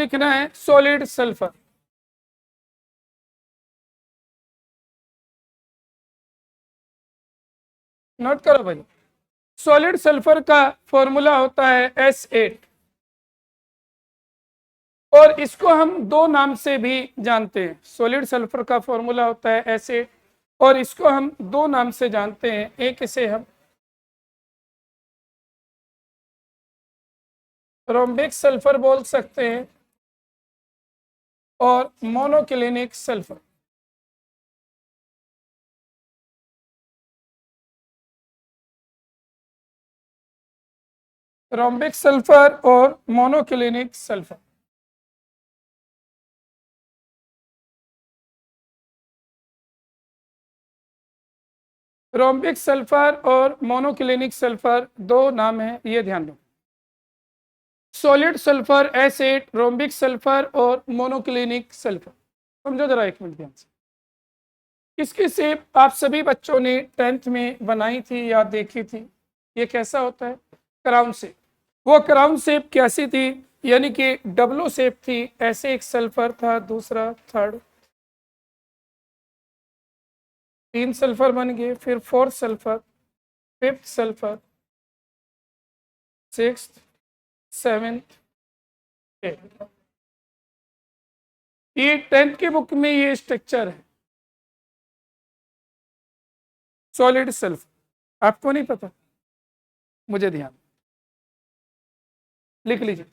लिखना है solid sulphur. Note करो भाई, सॉलिड सल्फर का फॉर्मूला होता है S8 और इसको हम दो नाम से भी जानते हैं। सॉलिड सल्फर का फॉर्मूला होता है S8 और इसको हम दो नाम से जानते हैं। एक इसे हम रोम्बिक सल्फर बोल सकते हैं और मोनोक्लिनिक सल्फर। रोम्बिक सल्फर और मोनोक्लिनिक सल्फर। रोम्बिक सल्फर और मोनोक्लिनिक सल्फर दो नाम है, ये ध्यान रखो। Solid sulphur S8, rhombic sulphur और मोनोक्लिनिक सल्फर। समझो जरा एक मिनट ध्यान से। इसकी शेप आप सभी बच्चों ने 10th में बनाई थी या देखी थी। ये कैसा होता है? Crown shape. वो क्राउन शेप कैसी थी? यानी कि डब्लो शेप थी। ऐसे एक सल्फर था, दूसरा, थर्ड, 3 सल्फर बन गए, फिर 4th sulphur, 5th sulphur, 6th, 7th, 8th। ये 10th के बुक में ये स्ट्रक्चर है सॉलिड सल्फर। आपको नहीं पता? मुझे ध्यान, लिख लीजिए।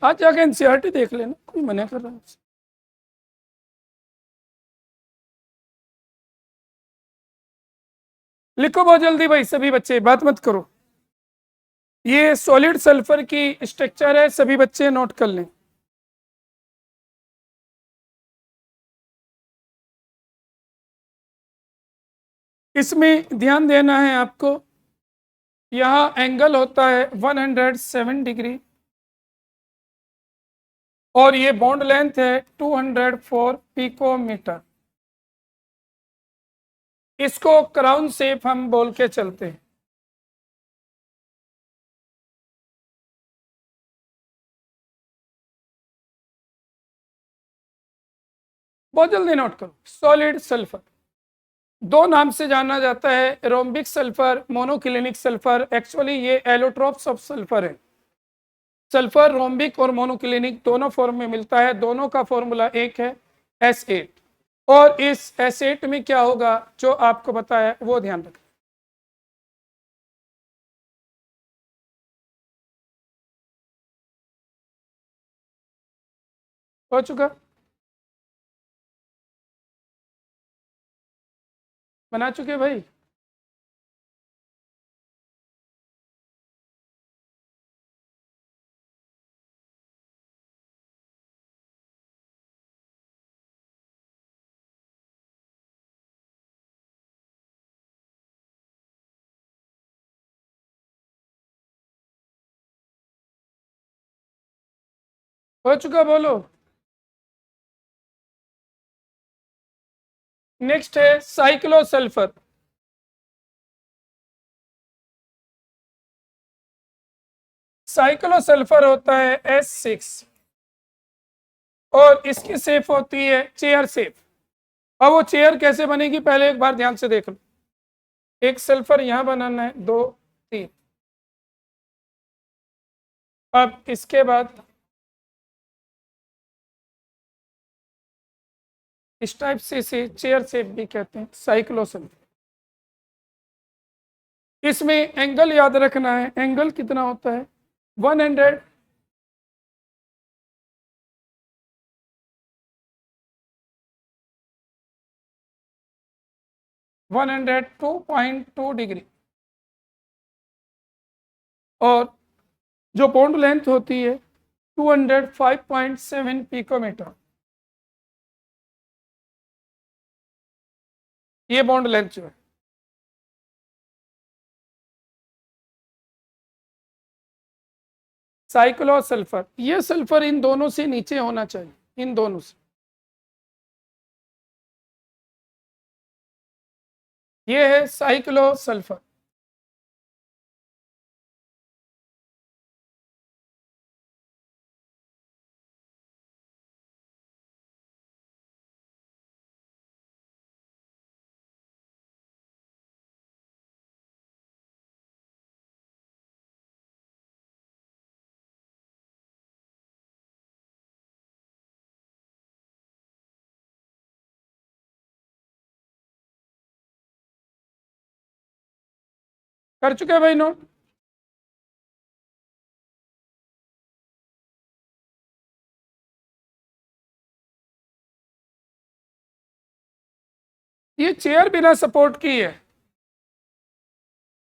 आज जाके एनसीईआरटी देख लेना, कोई मना कर रहा है। लिखो बहुत जल्दी भाई, सभी बच्चे बात मत करो। ये सॉलिड सल्फर की स्ट्रक्चर है, सभी बच्चे नोट कर लें। इसमें ध्यान देना है आपको, यहाँ एंगल होता है 107 डिग्री और ये बॉन्ड लेंथ है 204 पिकोमीटर। इसको क्राउन शेप हम बोल के चलते हैं। बहुत जल्दी नोट करो। सॉलिड सल्फर दो नाम से जाना जाता है, rhombic sulphur, monoclinic sulphur. Actually ये एलोट्रोप्स ऑफ सल्फर है। सल्फर रोम्बिक और मोनोक्लिनिक दोनों फॉर्म में मिलता है, दोनों का फॉर्मूला एक है S8। और इस S8 में क्या होगा जो आपको बताया वो ध्यान रखें। हो चुका? बना चुके भाई? हो चुका? बोलो। नेक्स्ट है साइक्लोसल्फर। साइक्लोसल्फर होता है S6 और इसकी शेप होती है चेयर शेप। अब वो चेयर कैसे बनेगी पहले एक बार ध्यान से देख लो। एक सल्फर यहां बनाना है, 2, 3। अब इसके बाद इस टाइप से इसे चेयर शेप भी कहते हैं, साइक्लोसल्फर। इसमें एंगल याद रखना है, एंगल कितना होता है? 100 102.2 डिग्री और जो बॉन्ड लेंथ होती है 205.7 पिकोमीटर। ये बॉन्ड लेंथ जो है। साइक्लोसल्फर, ये सल्फर इन दोनों से नीचे होना चाहिए, इन दोनों से। ये है साइक्लोसल्फर। कर चुके हैं भाई नोट? ये चेयर बिना सपोर्ट की है।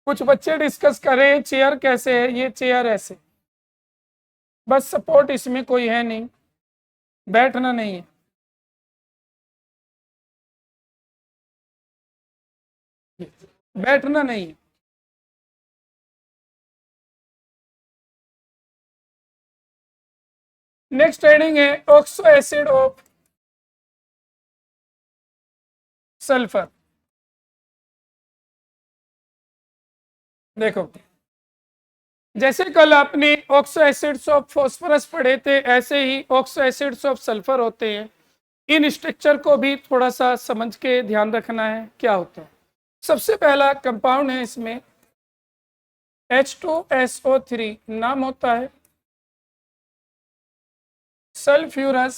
कुछ बच्चे डिस्कस करें चेयर कैसे है, ये चेयर ऐसे, बस सपोर्ट इसमें कोई है नहीं, बैठना नहीं है। बैठना नहीं है। नेक्स्ट हेडिंग है ऑक्सो एसिड ऑफ सल्फर। देखो, जैसे कल आपने ऑक्सो एसिड्स ऑफ फॉस्फोरस पढ़े थे, ऐसे ही ऑक्सो एसिड्स ऑफ सल्फर होते हैं। इन स्ट्रक्चर को भी थोड़ा सा समझ के ध्यान रखना है क्या होता है। सबसे पहला कंपाउंड है इसमें H2SO3, नाम होता है सल्फ्यूरस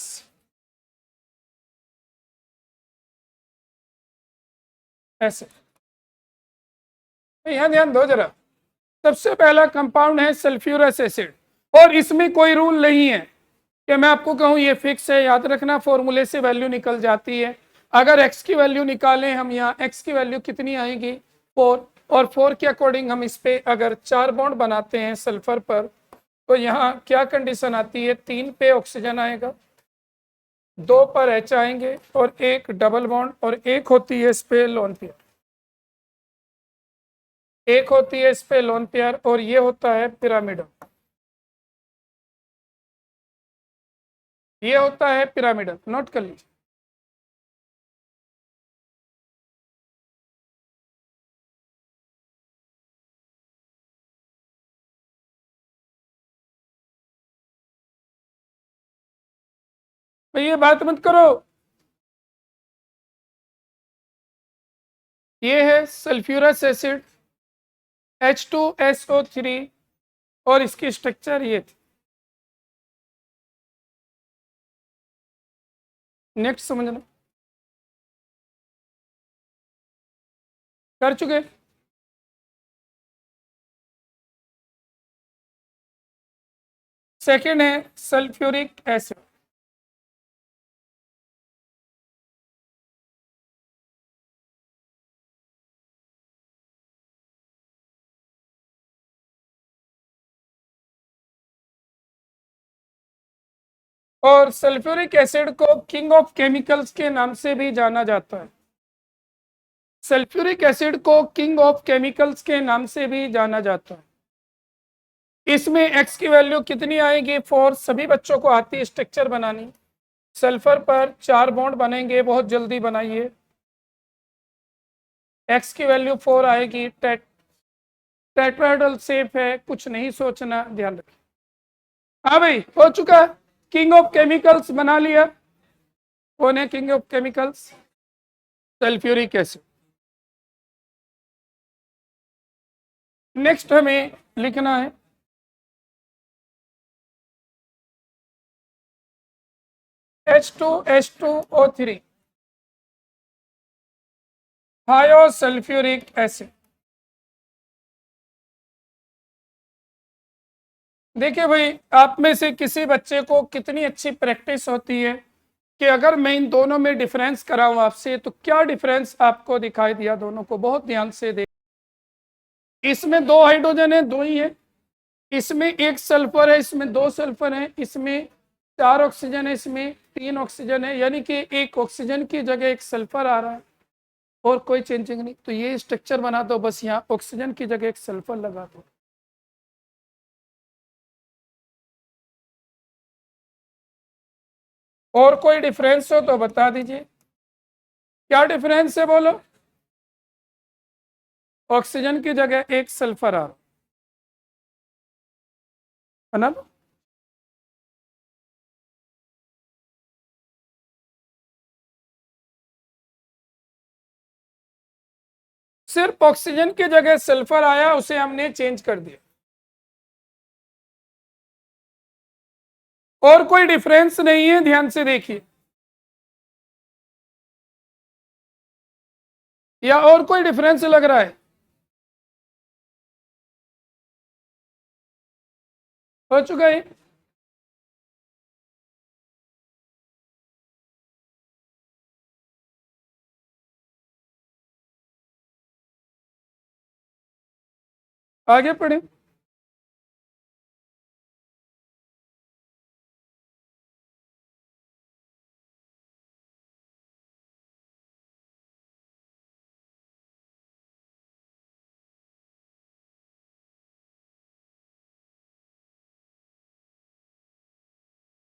एसिड। यहां ध्यान दो जरा, सबसे पहला कंपाउंड है सल्फ्यूरस एसिड, और इसमें कोई रूल नहीं है कि मैं आपको कहूं ये फिक्स है, याद रखना फॉर्मूले से वैल्यू निकल जाती है। अगर x की वैल्यू निकालें हम, यहाँ x की वैल्यू कितनी आएगी 4, और 4 के अकॉर्डिंग हम इस पे अगर 4 बॉन्ड बनाते हैं सल्फर पर, तो यहाँ क्या कंडीशन आती है, 3 पे ऑक्सीजन आएगा, 2 पर H आएंगे और 1 डबल बॉन्ड, और एक होती है इस पे लोन पेयर, एक होती है इस पे लोन पेयर, और ये होता है पिरामिडल, ये होता है पिरामिडल, नोट कर लीजिए। भाई ये बात मत करो, ये है सल्फ्यूरस एसिड H2SO3, और इसकी स्ट्रक्चर ये थी। नेक्स्ट समझना, कर चुके। सेकेंड है सल्फ्यूरिक एसिड। और सल्फ्यूरिक एसिड को किंग ऑफ केमिकल्स के नाम से भी जाना जाता है। सल्फ्यूरिक एसिड को किंग ऑफ केमिकल्स के नाम से भी जाना जाता है। इसमें x की वैल्यू कितनी आएगी 4, सभी बच्चों को आती है स्ट्रक्चर बनानी। सल्फर पर 4 बॉन्ड बनेंगे, बहुत जल्दी बनाइए। x की वैल्यू 4 आएगी, टेट्राहेड्रल शेप है, कुछ नहीं सोचना, ध्यान रखिए। हाँ भाई हो चुका, किंग ऑफ केमिकल्स बना लिया। कौन है king of chemicals? Sulphuric acid. Next हमें लिखना है H2H2O3, थायोसल्फ्यूरिक एसिड। देखिए भाई, आप में से किसी बच्चे को कितनी अच्छी प्रैक्टिस होती है कि अगर मैं इन दोनों में डिफरेंस कराऊं आपसे, तो क्या डिफरेंस आपको दिखाई दिया, दोनों को बहुत ध्यान से देख। इसमें 2 हाइड्रोजन है, 2 ही है। इसमें 1 सल्फर है, इसमें 2 सल्फर है। इसमें 4 ऑक्सीजन है, इसमें 3 ऑक्सीजन है, यानी कि 1 ऑक्सीजन की जगह 1 सल्फर आ रहा है, और कोई चेंजिंग नहीं। तो ये स्ट्रक्चर बना दो, बस यहाँ ऑक्सीजन की जगह 1 सल्फर लगा दो। और कोई डिफरेंस हो तो बता दीजिए, क्या डिफरेंस है बोलो। ऑक्सीजन की जगह 1 सल्फर आ रहा है ना। सिर्फ ऑक्सीजन की जगह सल्फर आया, उसे हमने चेंज कर दिया। और कोई डिफरेंस नहीं है, ध्यान से देखिए, या और कोई डिफरेंस लग रहा है? हो चुका है। आगे पढ़े।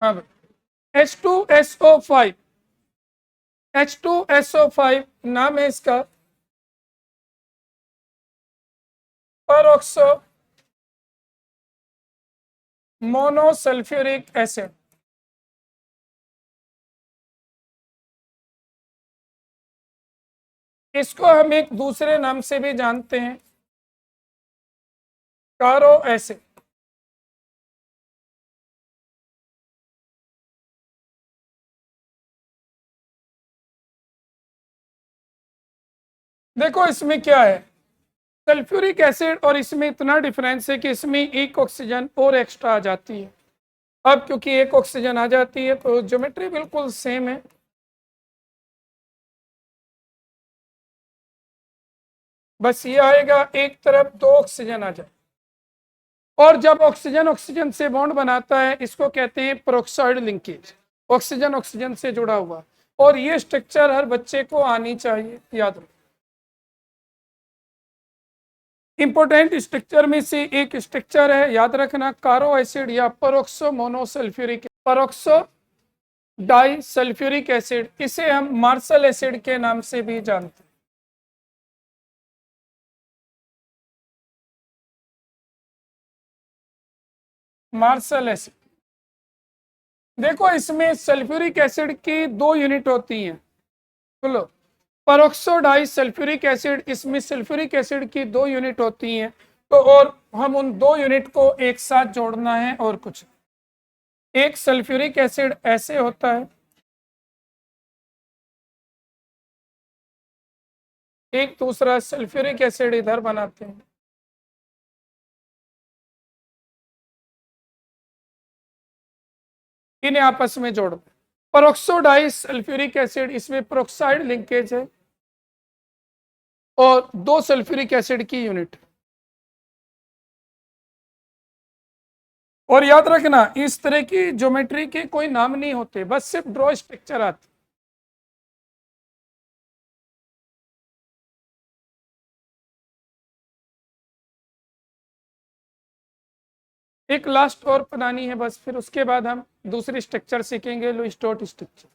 हाँ, H2SO5, H2SO5 नाम है इसका परऑक्सो मोनोसल्फ्यूरिक एसिड। इसको हम एक दूसरे नाम से भी जानते हैं, कारो एसिड। देखो इसमें क्या है, सल्फ्यूरिक एसिड और इसमें इतना डिफरेंस है कि इसमें एक ऑक्सीजन और एक्स्ट्रा आ जाती है। अब क्योंकि एक ऑक्सीजन आ जाती है तो ज्योमेट्री बिल्कुल सेम है। बस ये आएगा एक तरफ दो ऑक्सीजन आ जाए, और जब ऑक्सीजन ऑक्सीजन से बॉन्ड बनाता है इसको कहते हैं पेरोक्साइड लिंकेज, ऑक्सीजन ऑक्सीजन से जुड़ा हुआ। और ये स्ट्रक्चर हर बच्चे को आनी चाहिए, याद रखो। इंपॉर्टेंट स्ट्रक्चर में से एक स्ट्रक्चर है, याद रखना, कारो एसिड या परोक्सो मोनोसल्फ्यूरिक, परोक्सो डाई सल्फ्यूरिक एसिड। इसे हम मार्शल एसिड के नाम से भी जानते हैं। मार्शल एसिड। देखो इसमें सल्फ्यूरिक एसिड की दो यूनिट होती हैं, बोलो, परोक्सो डाई सल्फ्यूरिक एसिड, इसमें सल्फ्यूरिक एसिड की दो यूनिट होती हैं। तो और हम उन दो यूनिट को एक साथ जोड़ना है और कुछ। एक सल्फ्यूरिक एसिड ऐसे होता है, एक दूसरा सल्फ्यूरिक एसिड इधर बनाते हैं। इन्हें आपस में जोड़, पेरोक्सोडाई सल्फ्यूरिक एसिड, इसमें पेरोक्साइड लिंकेज है और दो सल्फ्यूरिक एसिड की यूनिट। और याद रखना इस तरह की ज्योमेट्री के कोई नाम नहीं होते, बस सिर्फ ड्रॉ स्ट्रक्चर आते। एक लास्ट और बनानी है बस, फिर उसके बाद हम दूसरी स्ट्रक्चर सीखेंगे, लुईस डॉट स्ट्रक्चर।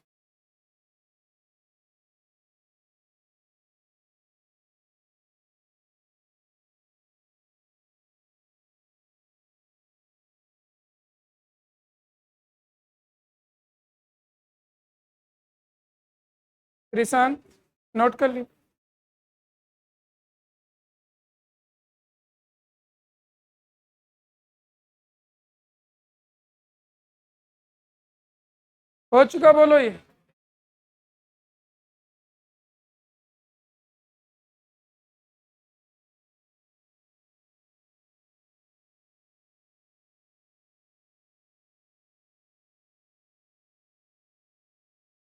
रिसान नोट कर ली। हो चुका, बोलो ये।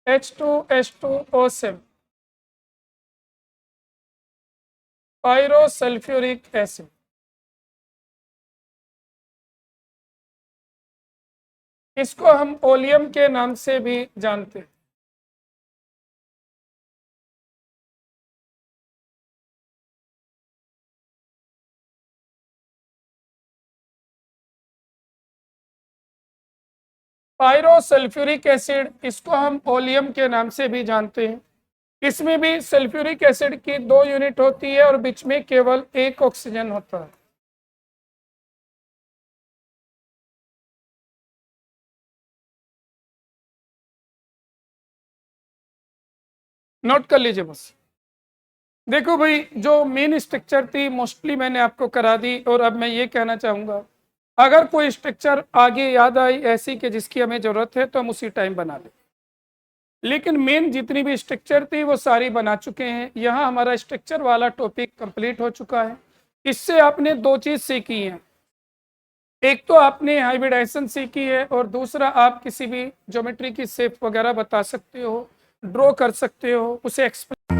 H2H2O7, pyrosulphuric acid. इसको हम ओलियम के नाम से भी जानते हैं। पायरोसल्फ्यूरिक एसिड, इसको हम ओलियम के नाम से भी जानते हैं। इसमें भी सल्फ्यूरिक एसिड की दो यूनिट होती है और बीच में केवल एक ऑक्सीजन होता है। नोट कर लीजिए बस। देखो भाई, जो मेन स्ट्रक्चर थी मोस्टली मैंने आपको करा दी, और अब मैं ये कहना चाहूंगा अगर कोई स्ट्रक्चर आगे याद आई ऐसी कि जिसकी हमें जरूरत है तो हम उसी टाइम बना लें, लेकिन मेन जितनी भी स्ट्रक्चर थी वो सारी बना चुके हैं। यहाँ हमारा स्ट्रक्चर वाला टॉपिक कंप्लीट हो चुका है। इससे आपने दो चीज सीखी है, एक तो आपने हाइब्रिडाइजेशन सीखी है और दूसरा आप किसी भी ज्योमेट्री की शेप वगैरह बता सकते हो, ड्रॉ कर सकते हो, उसे एक्सप्लेन